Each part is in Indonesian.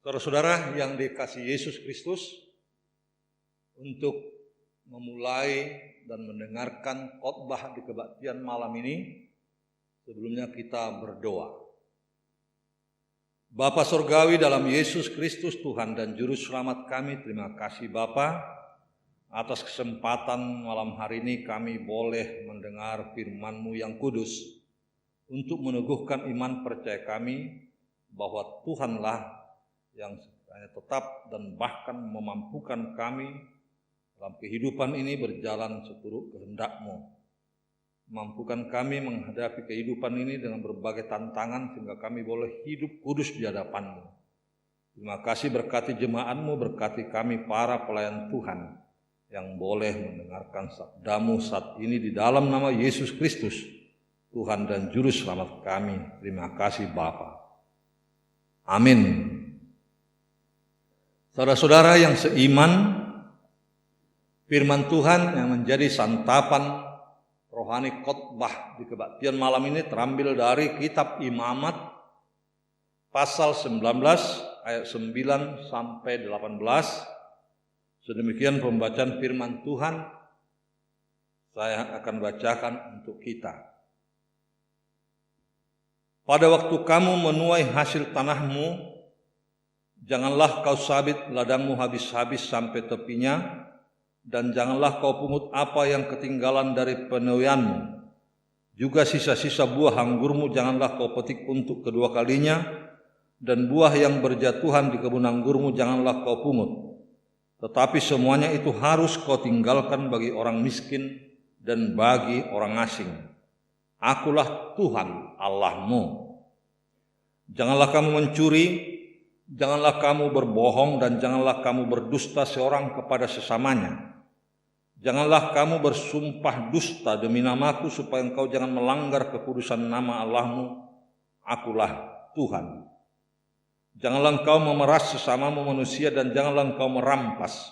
Saudara-saudara yang dikasihi Yesus Kristus, untuk memulai dan mendengarkan khotbah di kebaktian malam ini, sebelumnya kita berdoa. Bapa Surgawi dalam Yesus Kristus Tuhan dan Juru Selamat kami, terima kasih Bapa atas kesempatan malam hari ini kami boleh mendengar firman-Mu yang kudus untuk meneguhkan iman percaya kami bahwa Tuhanlah yang tetap dan bahkan memampukan kami dalam kehidupan ini berjalan seturut kehendak-Mu. Mampukan kami menghadapi kehidupan ini dengan berbagai tantangan sehingga kami boleh hidup kudus di hadapan-Mu. Terima kasih berkati jemaat-Mu, berkati kami para pelayan Tuhan yang boleh mendengarkan sabda-Mu saat ini di dalam nama Yesus Kristus, Tuhan dan Juru Selamat kami. Terima kasih Bapa. Amin. Saudara-saudara yang seiman, firman Tuhan yang menjadi santapan rohani khotbah di kebaktian malam ini terambil dari kitab Imamat pasal 19 ayat 9 sampai 18. Sedemikian pembacaan firman Tuhan saya akan bacakan untuk kita. Pada waktu kamu menuai hasil tanahmu, janganlah kau sabit ladangmu habis-habis sampai tepinya, dan janganlah kau pungut apa yang ketinggalan dari penuaianmu. Juga sisa-sisa buah anggurmu janganlah kau petik untuk kedua kalinya, dan buah yang berjatuhan di kebun anggurmu janganlah kau pungut. Tetapi semuanya itu harus kau tinggalkan bagi orang miskin dan bagi orang asing. Akulah Tuhan Allahmu. Janganlah kamu mencuri, janganlah kamu berbohong, dan janganlah kamu berdusta seorang kepada sesamanya. Janganlah kamu bersumpah dusta demi namaku, supaya engkau jangan melanggar kekudusan nama Allahmu. Akulah Tuhan. Janganlah engkau memeras sesamamu manusia, dan janganlah engkau merampas.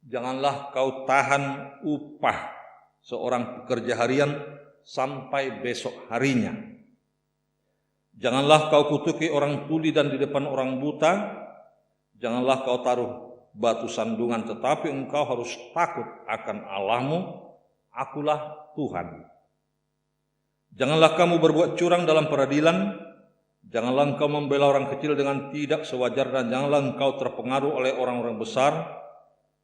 Janganlah kau tahan upah seorang pekerja harian sampai besok harinya. Janganlah kau kutuki orang tuli dan di depan orang buta. Janganlah kau taruh batu sandungan, tetapi engkau harus takut akan Allahmu. Akulah Tuhan. Janganlah kamu berbuat curang dalam peradilan. Janganlah engkau membela orang kecil dengan tidak sewajarnya, dan janganlah engkau terpengaruh oleh orang-orang besar,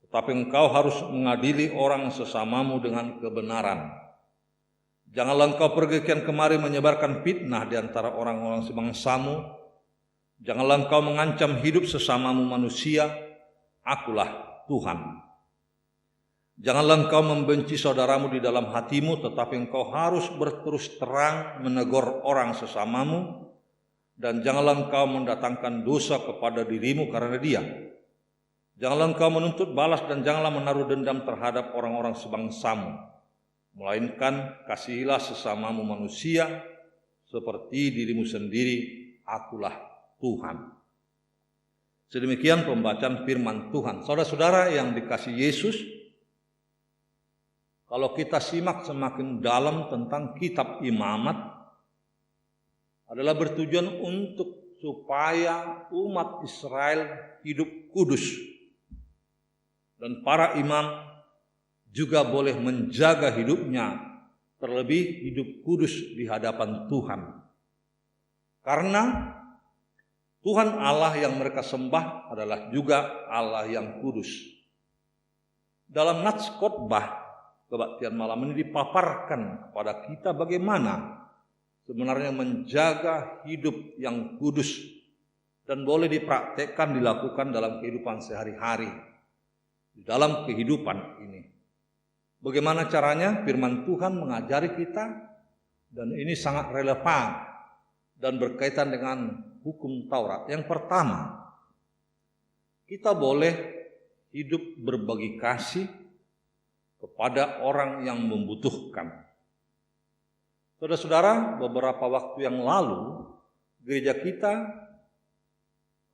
tetapi engkau harus mengadili orang sesamamu dengan kebenaran. Janganlah engkau pergi kian kemari menyebarkan fitnah di antara orang-orang sebangsamu. Janganlah engkau mengancam hidup sesamamu manusia. Akulah Tuhan. Janganlah engkau membenci saudaramu di dalam hatimu, tetapi engkau harus berterus terang menegur orang sesamamu. Dan janganlah engkau mendatangkan dosa kepada dirimu karena dia. Janganlah engkau menuntut balas, dan janganlah menaruh dendam terhadap orang-orang sebangsamu. Melainkan kasihilah sesamamu manusia seperti dirimu sendiri. Akulah Tuhan. Sedemikian pembacaan firman Tuhan. Saudara-saudara yang dikasihi Yesus, kalau kita simak semakin dalam tentang kitab Imamat, adalah bertujuan untuk supaya umat Israel hidup kudus, dan para imam juga boleh menjaga hidupnya, terlebih hidup kudus di hadapan Tuhan. Karena Tuhan Allah yang mereka sembah adalah juga Allah yang kudus. Dalam nats khotbah kebaktian malam ini dipaparkan kepada kita bagaimana sebenarnya menjaga hidup yang kudus, dan boleh dipraktekkan, dilakukan dalam kehidupan sehari-hari, di dalam kehidupan ini. Bagaimana caranya? Firman Tuhan mengajari kita, dan ini sangat relevan dan berkaitan dengan hukum Taurat. Yang pertama, kita boleh hidup berbagi kasih kepada orang yang membutuhkan. Saudara-saudara, beberapa waktu yang lalu gereja kita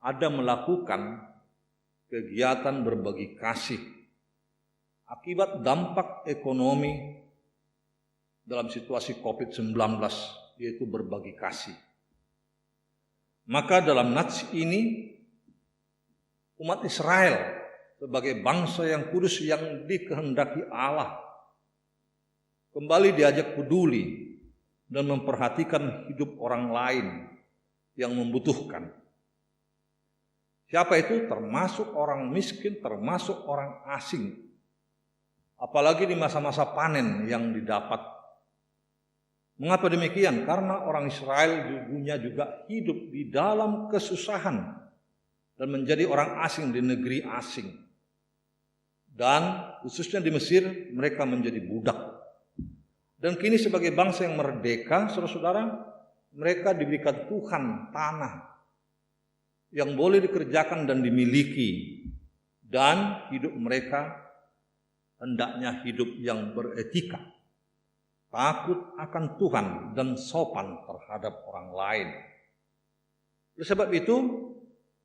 ada melakukan kegiatan berbagi kasih akibat dampak ekonomi dalam situasi COVID-19, yaitu berbagi kasih. Maka dalam nats ini umat Israel sebagai bangsa yang kudus yang dikehendaki Allah kembali diajak peduli dan memperhatikan hidup orang lain yang membutuhkan. Siapa itu? Termasuk orang miskin, termasuk orang asing. Apalagi di masa-masa panen yang didapat. Mengapa demikian? Karena orang Israel dulunya juga hidup di dalam kesusahan dan menjadi orang asing di negeri asing. Dan khususnya di Mesir mereka menjadi budak. Dan kini sebagai bangsa yang merdeka, saudara-saudara, mereka diberikan Tuhan tanah yang boleh dikerjakan dan dimiliki, dan hidup mereka hendaknya hidup yang beretika, takut akan Tuhan dan sopan terhadap orang lain. Oleh sebab itu,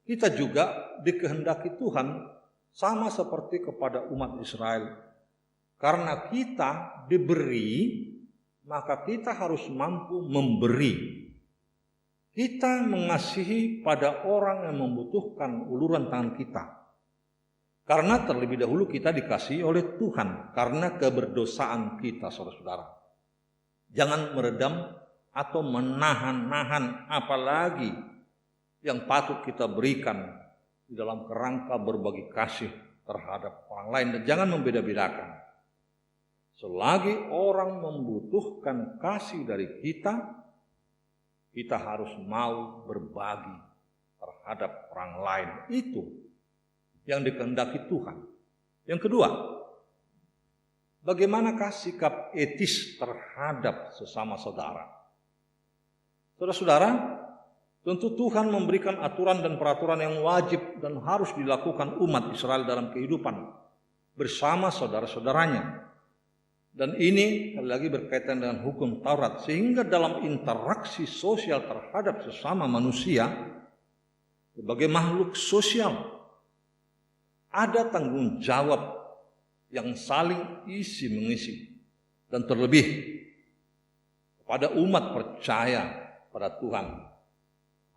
kita juga dikehendaki Tuhan sama seperti kepada umat Israel. Karena kita diberi, maka kita harus mampu memberi. Kita mengasihi pada orang yang membutuhkan uluran tangan kita. Karena terlebih dahulu kita dikasihi oleh Tuhan karena keberdosaan kita, saudara-saudara. Jangan meredam atau menahan-nahan apalagi yang patut kita berikan di dalam kerangka berbagi kasih terhadap orang lain. Dan jangan membeda-bedakan. Selagi orang membutuhkan kasih dari kita, kita harus mau berbagi terhadap orang lain. Itu yang dikehendaki Tuhan. Yang kedua, bagaimanakah sikap etis terhadap sesama saudara? Saudara-saudara, tentu Tuhan memberikan aturan dan peraturan yang wajib dan harus dilakukan umat Israel dalam kehidupan bersama saudara-saudaranya. Dan ini sekali lagi berkaitan dengan hukum Taurat, sehingga dalam interaksi sosial terhadap sesama manusia sebagai makhluk sosial ada tanggung jawab yang saling isi mengisi, dan terlebih kepada umat percaya pada Tuhan.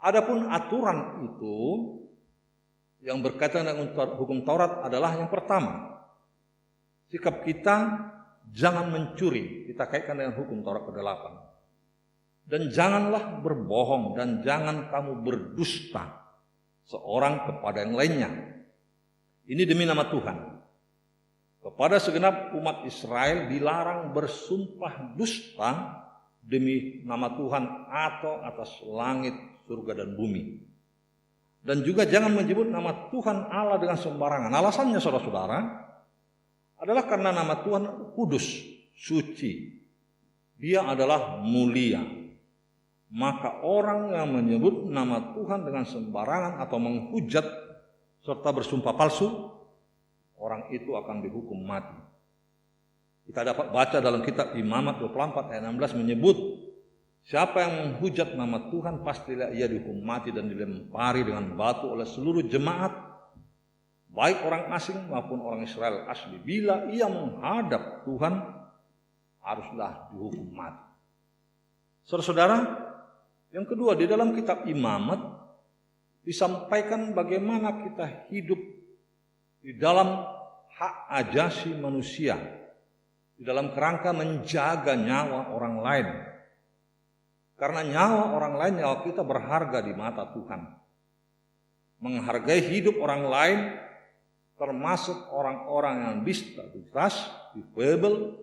Adapun aturan itu yang berkaitan dengan hukum Taurat adalah yang pertama, sikap kita jangan mencuri, kita kaitkan dengan hukum Taurat ke-8. Dan janganlah berbohong, dan jangan kamu berdusta seorang kepada yang lainnya. Ini demi nama Tuhan. Kepada segenap umat Israel dilarang bersumpah dusta demi nama Tuhan atau atas langit, surga dan bumi. Dan juga jangan menyebut nama Tuhan Allah dengan sembarangan. Alasannya, saudara-saudara, adalah karena nama Tuhan kudus, suci. Dia adalah mulia. Maka orang yang menyebut nama Tuhan dengan sembarangan atau menghujat serta bersumpah palsu, orang itu akan dihukum mati. Kita dapat baca dalam kitab Imamat 24 ayat 16 menyebut, siapa yang menghujat nama Tuhan pastilah ia dihukum mati dan dilempari dengan batu oleh seluruh jemaat, baik orang asing maupun orang Israel asli. Bila ia menghadap Tuhan, haruslah dihukum mati. Saudara-saudara, yang kedua, di dalam kitab Imamat disampaikan bagaimana kita hidup di dalam hak ajasi manusia, di dalam kerangka menjaga nyawa orang lain. Karena nyawa orang lain, nyawa kita berharga di mata Tuhan. Menghargai hidup orang lain, termasuk orang-orang yang disabilitas, difabel,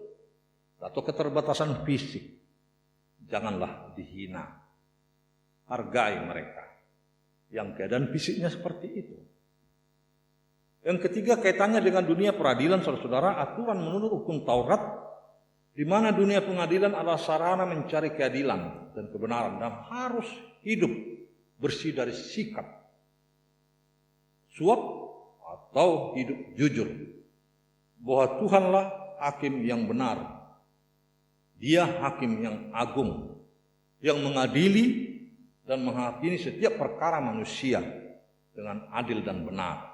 atau keterbatasan fisik, janganlah dihina. Hargai mereka yang keadaan fisiknya seperti itu. Yang ketiga, kaitannya dengan dunia peradilan, saudara-saudara, aturan menurut hukum Taurat, di mana dunia pengadilan adalah sarana mencari keadilan dan kebenaran, dan harus hidup bersih dari sikap suap atau hidup jujur, bahwa Tuhanlah hakim yang benar. Dia hakim yang agung, yang mengadili dan menghakimi setiap perkara manusia dengan adil dan benar.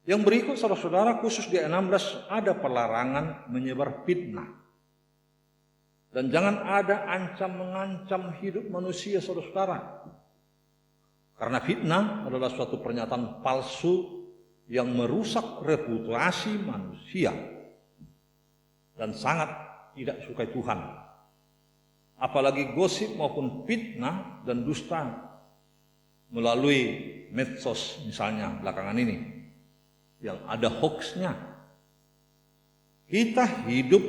Yang berikut, saudara-saudara, khusus di ayat 16 ada pelarangan menyebar fitnah. Dan jangan ada mengancam hidup manusia, saudara-saudara. Karena fitnah adalah suatu pernyataan palsu yang merusak reputasi manusia dan sangat tidak disukai Tuhan. Apalagi gosip maupun fitnah dan dusta melalui medsos misalnya belakangan ini yang ada hoaxnya. Kita hidup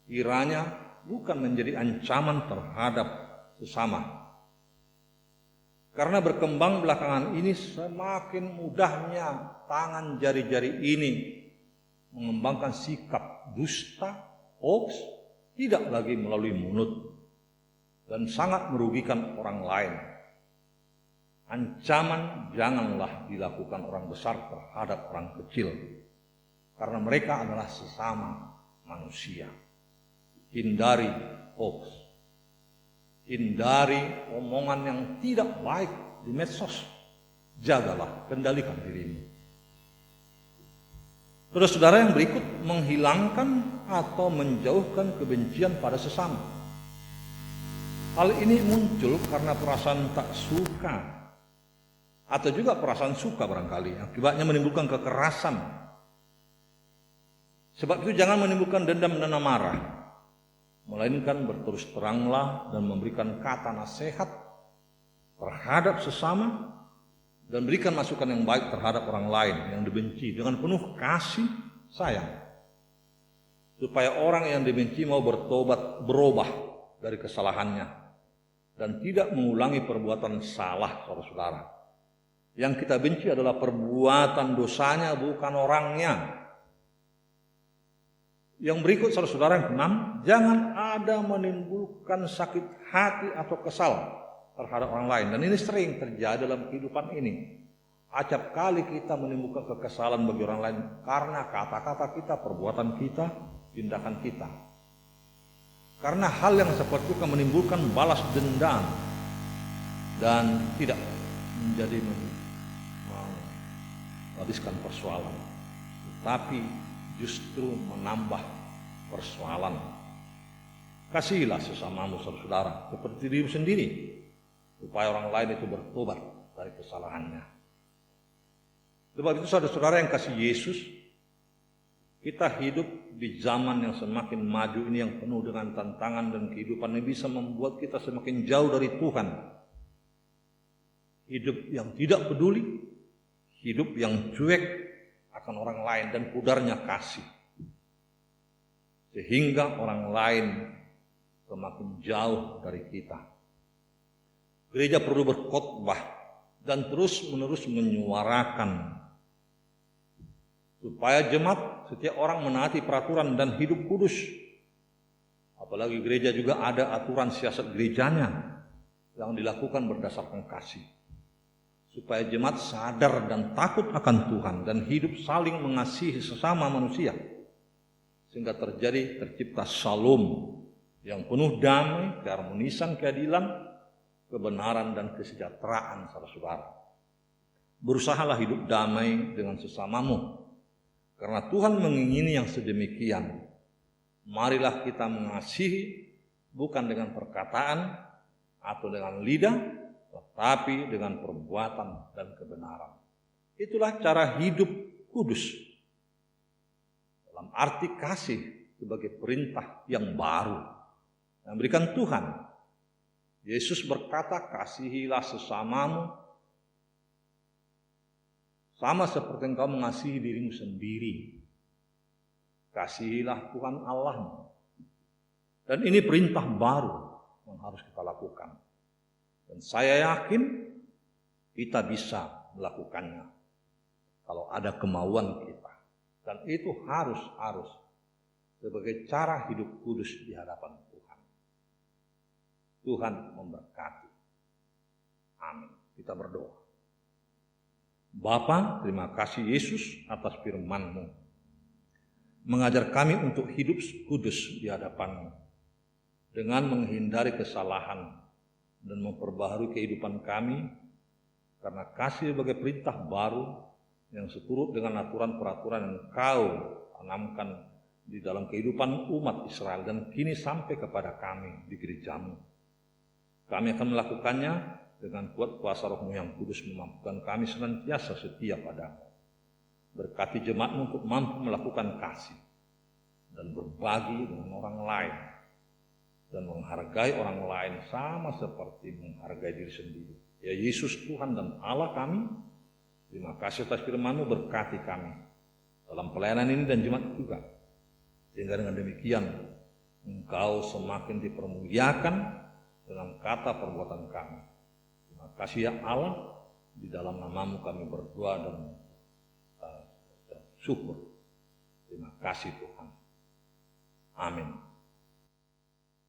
kiranya bukan menjadi ancaman terhadap sesama. Karena berkembang belakangan ini semakin mudahnya tangan jari-jari ini mengembangkan sikap dusta, hoax, tidak lagi melalui mulut dan sangat merugikan orang lain. Ancaman janganlah dilakukan orang besar terhadap orang kecil, karena mereka adalah sesama manusia. Hindari hoax. Hindari omongan yang tidak baik di medsos. Jagalah, kendalikan dirimu. Saudara-saudara, yang berikut menghilangkan atau menjauhkan kebencian pada sesama. Hal ini muncul karena perasaan tak suka atau juga perasaan suka barangkali. Akibatnya menimbulkan kekerasan. Sebab itu jangan menimbulkan dendam dan amarah, melainkan berterus teranglah dan memberikan kata nasihat terhadap sesama dan berikan masukan yang baik terhadap orang lain yang dibenci dengan penuh kasih sayang, supaya orang yang dibenci mau berubah dari kesalahannya dan tidak mengulangi perbuatan salah. Saudara-saudara, yang kita benci adalah perbuatan dosanya, bukan orangnya. Yang berikut, saudara-saudara, yang keenam, jangan ada menimbulkan sakit hati atau kesal terhadap orang lain. Dan ini sering terjadi dalam kehidupan ini. Acap kali kita menimbulkan kekesalan bagi orang lain karena kata-kata kita, perbuatan kita, tindakan kita. Karena hal yang seperti itu menimbulkan balas dendam dan tidak menjadi menghabiskan persoalan, tetapi justru menambah persoalan. Kasihilah sesamamu, saudara, seperti diri sendiri, supaya orang lain itu bertobat dari kesalahannya. Sebab itu, saudara-saudara yang kasih Yesus, kita hidup di zaman yang semakin maju ini, yang penuh dengan tantangan dan kehidupan yang bisa membuat kita semakin jauh dari Tuhan. Hidup yang tidak peduli, hidup yang cuek akan orang lain dan pudarnya kasih, sehingga orang lain semakin jauh dari kita. Gereja perlu berkhotbah dan terus-menerus menyuarakan supaya jemaat setiap orang menaati peraturan dan hidup kudus. Apalagi gereja juga ada aturan siasat gerejanya yang dilakukan berdasarkan kasih, supaya jemaat sadar dan takut akan Tuhan dan hidup saling mengasihi sesama manusia, sehingga tercipta shalom yang penuh damai, keharmonisan, keadilan, kebenaran, dan kesejahteraan. Saudara-saudara, berusahalah hidup damai dengan sesamamu, karena Tuhan mengingini yang sedemikian. Marilah kita mengasihi bukan dengan perkataan atau dengan lidah, tetapi dengan perbuatan dan kebenaran. Itulah cara hidup kudus, dalam arti kasih sebagai perintah yang baru yang berikan Tuhan. Yesus berkata, kasihilah sesamamu sama seperti engkau mengasihi dirimu sendiri. Kasihilah Tuhan Allahmu. Dan ini perintah baru yang harus kita lakukan. Dan saya yakin kita bisa melakukannya kalau ada kemauan kita. Dan itu harus sebagai cara hidup kudus di hadapan Tuhan. Tuhan memberkati. Amin. Kita berdoa. Bapa, terima kasih Yesus atas firman-Mu. Mengajar kami untuk hidup kudus di hadapan-Mu dengan menghindari kesalahan dan memperbaharui kehidupan kami, karena kasih sebagai perintah baru yang seturut dengan aturan-peraturan yang Engkau tanamkan di dalam kehidupan umat Israel dan kini sampai kepada kami di gereja-Mu. Kami akan melakukannya dengan kuat kuasa Roh-Mu yang kudus memampukan kami senantiasa setia padamu. Berkati jemaat-Mu untuk mampu melakukan kasih dan berbagi dengan orang lain dan menghargai orang lain sama seperti menghargai diri sendiri. Ya Yesus Tuhan dan Allah kami, terima kasih atas firman-Mu, berkati kami dalam pelayanan ini dan jemaat juga. Sehingga dengan demikian Engkau semakin dipermuliakan dalam kata perbuatan kami. Terima kasih ya Allah, di dalam nama-Mu kami berdoa dan syukur. Terima kasih Tuhan. Amin.